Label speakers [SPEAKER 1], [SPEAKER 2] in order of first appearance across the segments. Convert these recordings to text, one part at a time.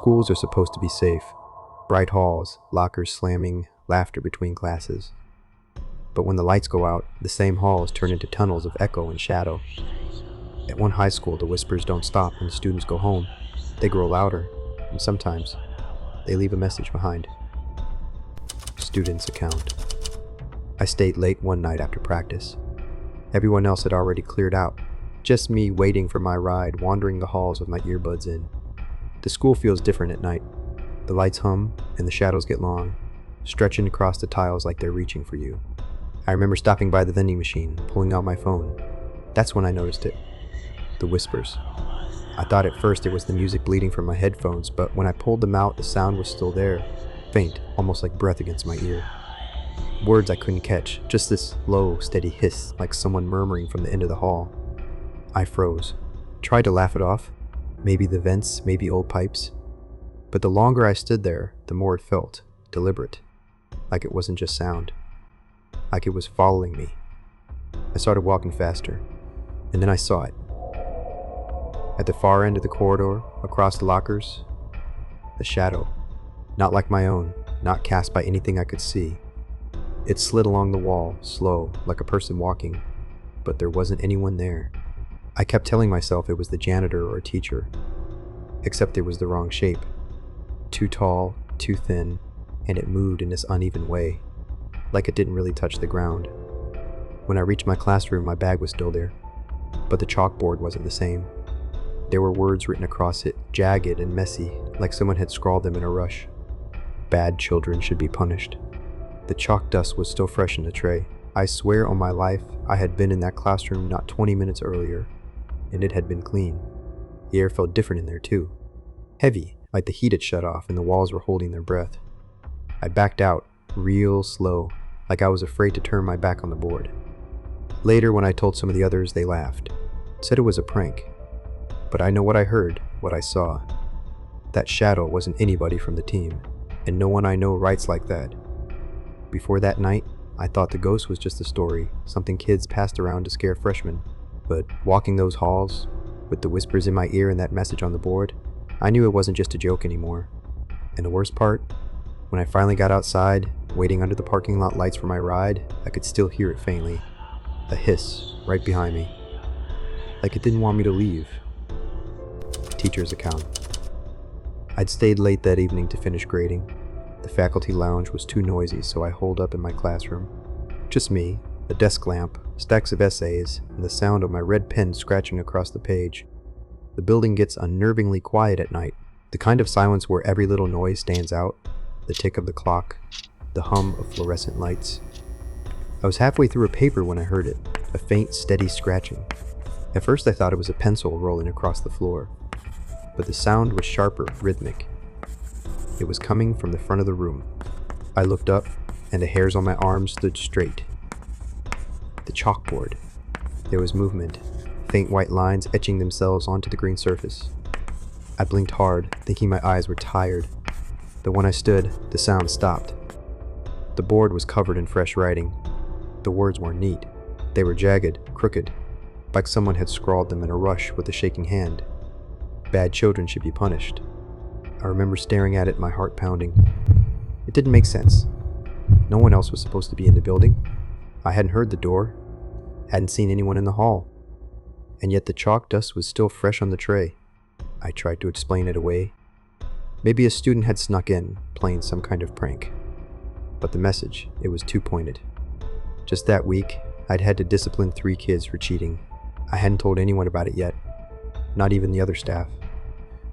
[SPEAKER 1] Schools are supposed to be safe. Bright halls, lockers slamming, laughter between classes. But when the lights go out, the same halls turn into tunnels of echo and shadow. At one high school, the whispers don't stop when the students go home. They grow louder, and sometimes they leave a message behind. Student's account. I stayed late one night after practice. Everyone else had already cleared out. Just me waiting for my ride, wandering the halls with my earbuds in. The school feels different at night. The lights hum, and the shadows get long, stretching across the tiles like they're reaching for you. I remember stopping by the vending machine, pulling out my phone. That's when I noticed it. The whispers. I thought at first it was the music bleeding from my headphones, but when I pulled them out, the sound was still there, faint, almost like breath against my ear. Words I couldn't catch, just this low, steady hiss, like someone murmuring from the end of the hall. I froze. Tried to laugh it off. Maybe the vents, maybe old pipes. But the longer I stood there, the more it felt deliberate, like it wasn't just sound. Like it was following me. I started walking faster, and then I saw it. At the far end of the corridor, across the lockers, a shadow. Not like my own, not cast by anything I could see. It slid along the wall, slow, like a person walking, but there wasn't anyone there. I kept telling myself it was the janitor or a teacher, except it was the wrong shape. Too tall, too thin, and it moved in this uneven way, like it didn't really touch the ground. When I reached my classroom, my bag was still there, but the chalkboard wasn't the same. There were words written across it, jagged and messy, like someone had scrawled them in a rush. Bad children should be punished. The chalk dust was still fresh in the tray. I swear on my life, I had been in that classroom not 20 minutes earlier, and it had been clean. The air felt different in there too. Heavy, like the heat had shut off and the walls were holding their breath. I backed out, real slow, like I was afraid to turn my back on the board. Later, when I told some of the others, they laughed. Said it was a prank. But I know what I heard, what I saw. That shadow wasn't anybody from the team, and no one I know writes like that. Before that night, I thought the ghost was just a story, something kids passed around to scare freshmen. But walking those halls, with the whispers in my ear and that message on the board, I knew it wasn't just a joke anymore. And the worst part? When I finally got outside, waiting under the parking lot lights for my ride, I could still hear it faintly. A hiss right behind me. Like it didn't want me to leave. Teacher's account. I'd stayed late that evening to finish grading. The faculty lounge was too noisy, so I holed up in my classroom. Just me, a desk lamp, stacks of essays, and the sound of my red pen scratching across the page. The building gets unnervingly quiet at night, the kind of silence where every little noise stands out, the tick of the clock, the hum of fluorescent lights. I was halfway through a paper when I heard it, a faint, steady scratching. At first I thought it was a pencil rolling across the floor, but the sound was sharper, rhythmic. It was coming from the front of the room. I looked up, and the hairs on my arms stood straight. The chalkboard. There was movement, faint white lines etching themselves onto the green surface. I blinked hard, thinking my eyes were tired, but when I stood, the sound stopped. The board was covered in fresh writing. The words weren't neat. They were jagged, crooked, like someone had scrawled them in a rush with a shaking hand. Bad children should be punished. I remember staring at it, my heart pounding. It didn't make sense. No one else was supposed to be in the building. I hadn't heard the door, hadn't seen anyone in the hall, and yet the chalk dust was still fresh on the tray. I tried to explain it away. Maybe a student had snuck in, playing some kind of prank. But the message, it was too pointed. Just that week, I'd had to discipline 3 kids for cheating. I hadn't told anyone about it yet, not even the other staff.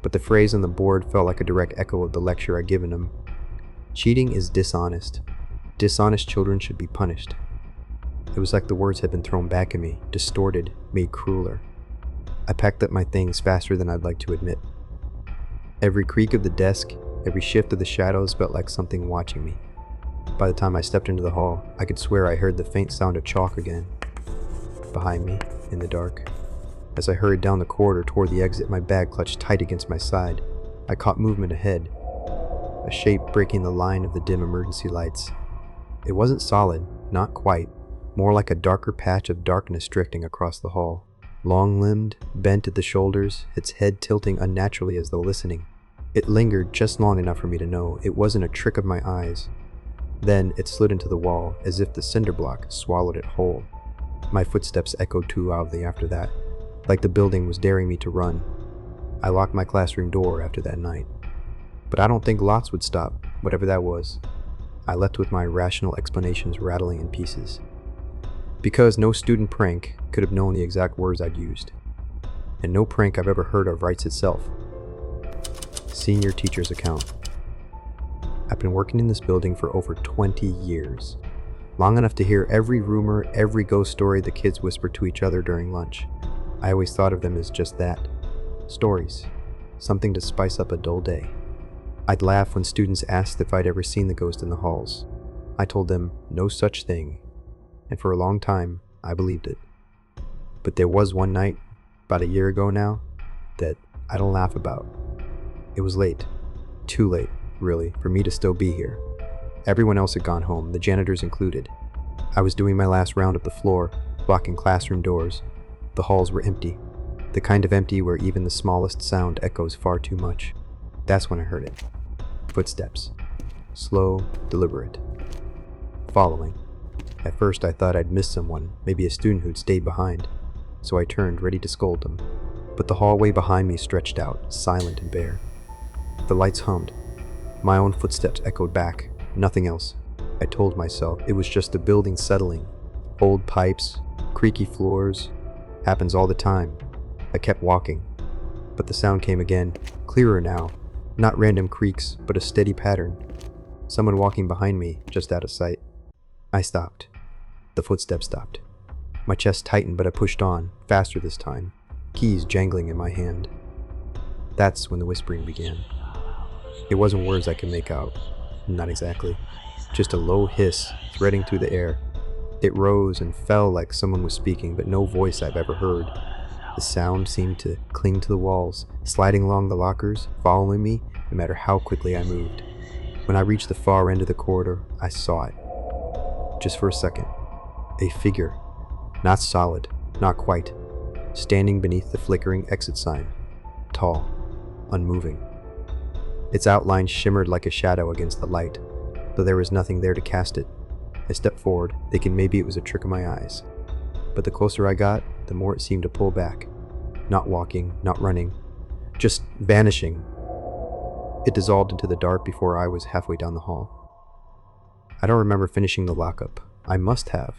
[SPEAKER 1] But the phrase on the board felt like a direct echo of the lecture I'd given them. Cheating is dishonest. Dishonest children should be punished. It was like the words had been thrown back at me, distorted, made crueler. I packed up my things faster than I'd like to admit. Every creak of the desk, every shift of the shadows felt like something watching me. By the time I stepped into the hall, I could swear I heard the faint sound of chalk again. Behind me, in the dark. As I hurried down the corridor toward the exit, my bag clutched tight against my side. I caught movement ahead, a shape breaking the line of the dim emergency lights. It wasn't solid, not quite, more like a darker patch of darkness drifting across the hall. Long-limbed, bent at the shoulders, its head tilting unnaturally as though listening. It lingered just long enough for me to know it wasn't a trick of my eyes. Then it slid into the wall as if the cinder block swallowed it whole. My footsteps echoed too loudly after that, like the building was daring me to run. I locked my classroom door after that night. But I don't think lots would stop, whatever that was. I left with my rational explanations rattling in pieces. Because no student prank could have known the exact words I'd used. And no prank I've ever heard of writes itself. Senior teacher's account. I've been working in this building for over 20 years. Long enough to hear every rumor, every ghost story the kids whisper to each other during lunch. I always thought of them as just that. Stories. Something to spice up a dull day. I'd laugh when students asked if I'd ever seen the ghost in the halls. I told them no such thing, and for a long time, I believed it. But there was one night, about a year ago now, that I don't laugh about. It was late. Too late, really, for me to still be here. Everyone else had gone home, the janitors included. I was doing my last round of the floor, blocking classroom doors. The halls were empty. The kind of empty where even the smallest sound echoes far too much. That's when I heard it. Footsteps. Slow, deliberate. Following. At first I thought I'd missed someone, maybe a student who'd stayed behind. So I turned, ready to scold them. But the hallway behind me stretched out, silent and bare. The lights hummed. My own footsteps echoed back. Nothing else. I told myself it was just the building settling. Old pipes, creaky floors. Happens all the time. I kept walking. But the sound came again, clearer now. Not random creaks, but a steady pattern. Someone walking behind me, just out of sight. I stopped. The footsteps stopped. My chest tightened, but I pushed on, faster this time, keys jangling in my hand. That's when the whispering began. It wasn't words I could make out. Not exactly. Just a low hiss threading through the air. It rose and fell like someone was speaking, but no voice I've ever heard. The sound seemed to cling to the walls, sliding along the lockers, following me no matter how quickly I moved. When I reached the far end of the corridor, I saw it. Just for a second. A figure. Not solid, not quite. Standing beneath the flickering exit sign. Tall. Unmoving. Its outline shimmered like a shadow against the light, though there was nothing there to cast it. I stepped forward, thinking maybe it was a trick of my eyes. But the closer I got, the more it seemed to pull back. Not walking, not running. Just vanishing. It dissolved into the dark before I was halfway down the hall. I don't remember finishing the lockup. I must have.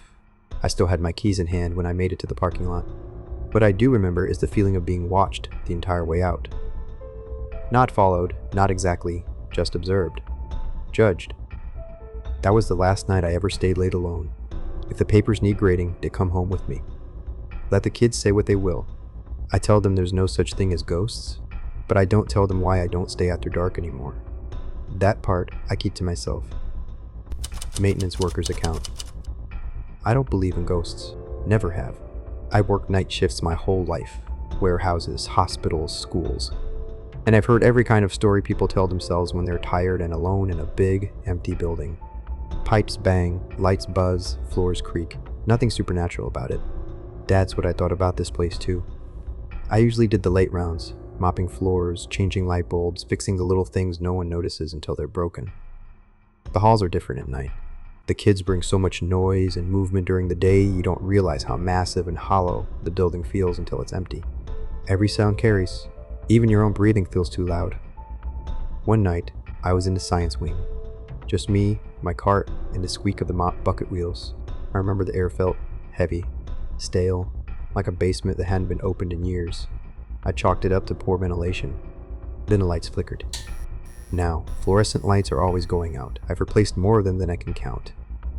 [SPEAKER 1] I still had my keys in hand when I made it to the parking lot. What I do remember is the feeling of being watched the entire way out. Not followed, not exactly, just observed. Judged. That was the last night I ever stayed late alone. If the papers need grading, they come home with me. Let the kids say what they will. I tell them there's no such thing as ghosts, but I don't tell them why I don't stay after dark anymore. That part I keep to myself. Maintenance worker's account. I don't believe in ghosts. Never have. I've worked night shifts my whole life. Warehouses, hospitals, schools. And I've heard every kind of story people tell themselves when they're tired and alone in a big, empty building. Pipes bang, lights buzz, floors creak. Nothing supernatural about it. That's what I thought about this place too. I usually did the late rounds, mopping floors, changing light bulbs, fixing the little things no one notices until they're broken. The halls are different at night. The kids bring so much noise and movement during the day you don't realize how massive and hollow the building feels until it's empty. Every sound carries. Even your own breathing feels too loud. One night, I was in the science wing. Just me, my cart, and the squeak of the mop bucket wheels. I remember the air felt heavy, stale, like a basement that hadn't been opened in years. I chalked it up to poor ventilation. Then the lights flickered. Now, fluorescent lights are always going out. I've replaced more of them than I can count.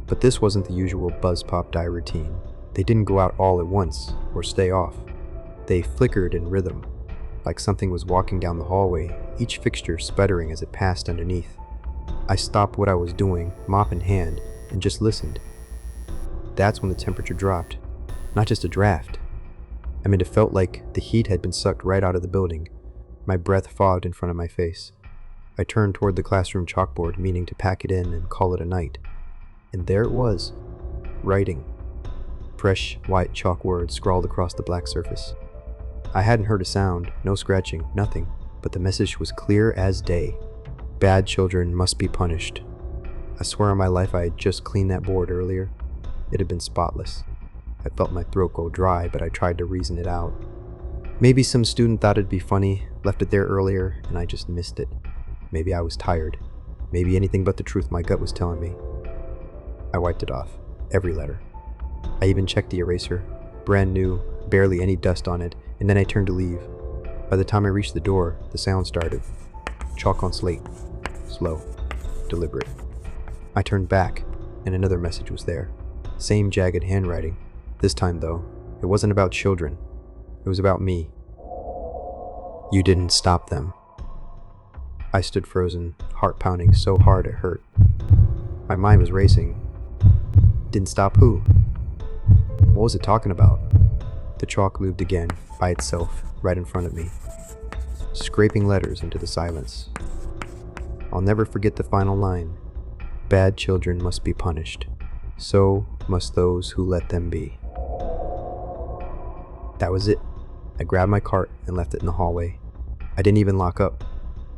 [SPEAKER 1] But this wasn't the usual buzz pop die routine. They didn't go out all at once, or stay off. They flickered in rhythm, like something was walking down the hallway, each fixture sputtering as it passed underneath. I stopped what I was doing, mop in hand, and just listened. That's when the temperature dropped. Not just a draft. I mean, it felt like the heat had been sucked right out of the building. My breath fogged in front of my face. I turned toward the classroom chalkboard, meaning to pack it in and call it a night. And there it was. Writing. Fresh, white chalk words scrawled across the black surface. I hadn't heard a sound, no scratching, nothing, but the message was clear as day. Bad children must be punished. I swear on my life I had just cleaned that board earlier. It had been spotless. I felt my throat go dry, but I tried to reason it out. Maybe some student thought it'd be funny, left it there earlier, and I just missed it. Maybe I was tired. Maybe anything but the truth my gut was telling me. I wiped it off. Every letter. I even checked the eraser. Brand new, barely any dust on it, and then I turned to leave. By the time I reached the door, the sound started. Chalk on slate. Slow. Deliberate. I turned back, and another message was there. Same jagged handwriting. This time, though, it wasn't about children. It was about me. You didn't stop them. I stood frozen, heart pounding so hard it hurt. My mind was racing. Didn't stop who? What was it talking about? The chalk moved again, by itself, right in front of me, scraping letters into the silence. I'll never forget the final line. Bad children must be punished. So must those who let them be. That was it. I grabbed my cart and left it in the hallway. I didn't even lock up.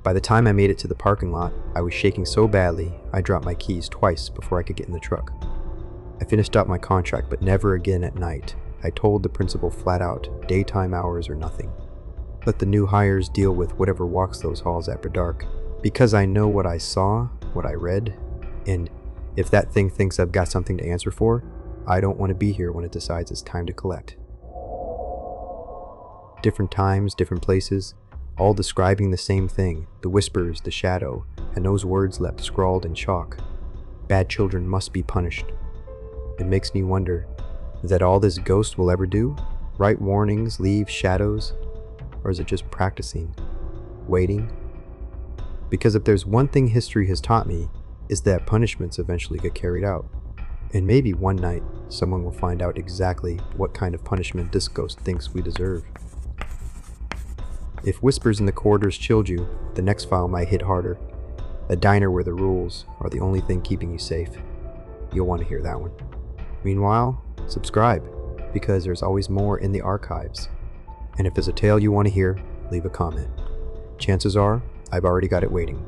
[SPEAKER 1] By the time I made it to the parking lot, I was shaking so badly I dropped my keys twice before I could get in the truck. I finished up my contract, but never again at night. I told the principal flat out, daytime hours or nothing. Let the new hires deal with whatever walks those halls after dark, because I know what I saw, what I read, and if that thing thinks I've got something to answer for, I don't want to be here when it decides it's time to collect. Different times, different places, all describing the same thing, the whispers, the shadow, and those words left scrawled in chalk. Bad children must be punished. It makes me wonder, is that all this ghost will ever do? Write warnings, leave shadows? Or is it just practicing? Waiting? Because if there's one thing history has taught me, is that punishments eventually get carried out. And maybe one night, someone will find out exactly what kind of punishment this ghost thinks we deserve. If whispers in the corridors chilled you, the next file might hit harder. A diner where the rules are the only thing keeping you safe. You'll want to hear that one. Meanwhile, subscribe, because there's always more in the archives. And if there's a tale you want to hear, leave a comment. Chances are, I've already got it waiting.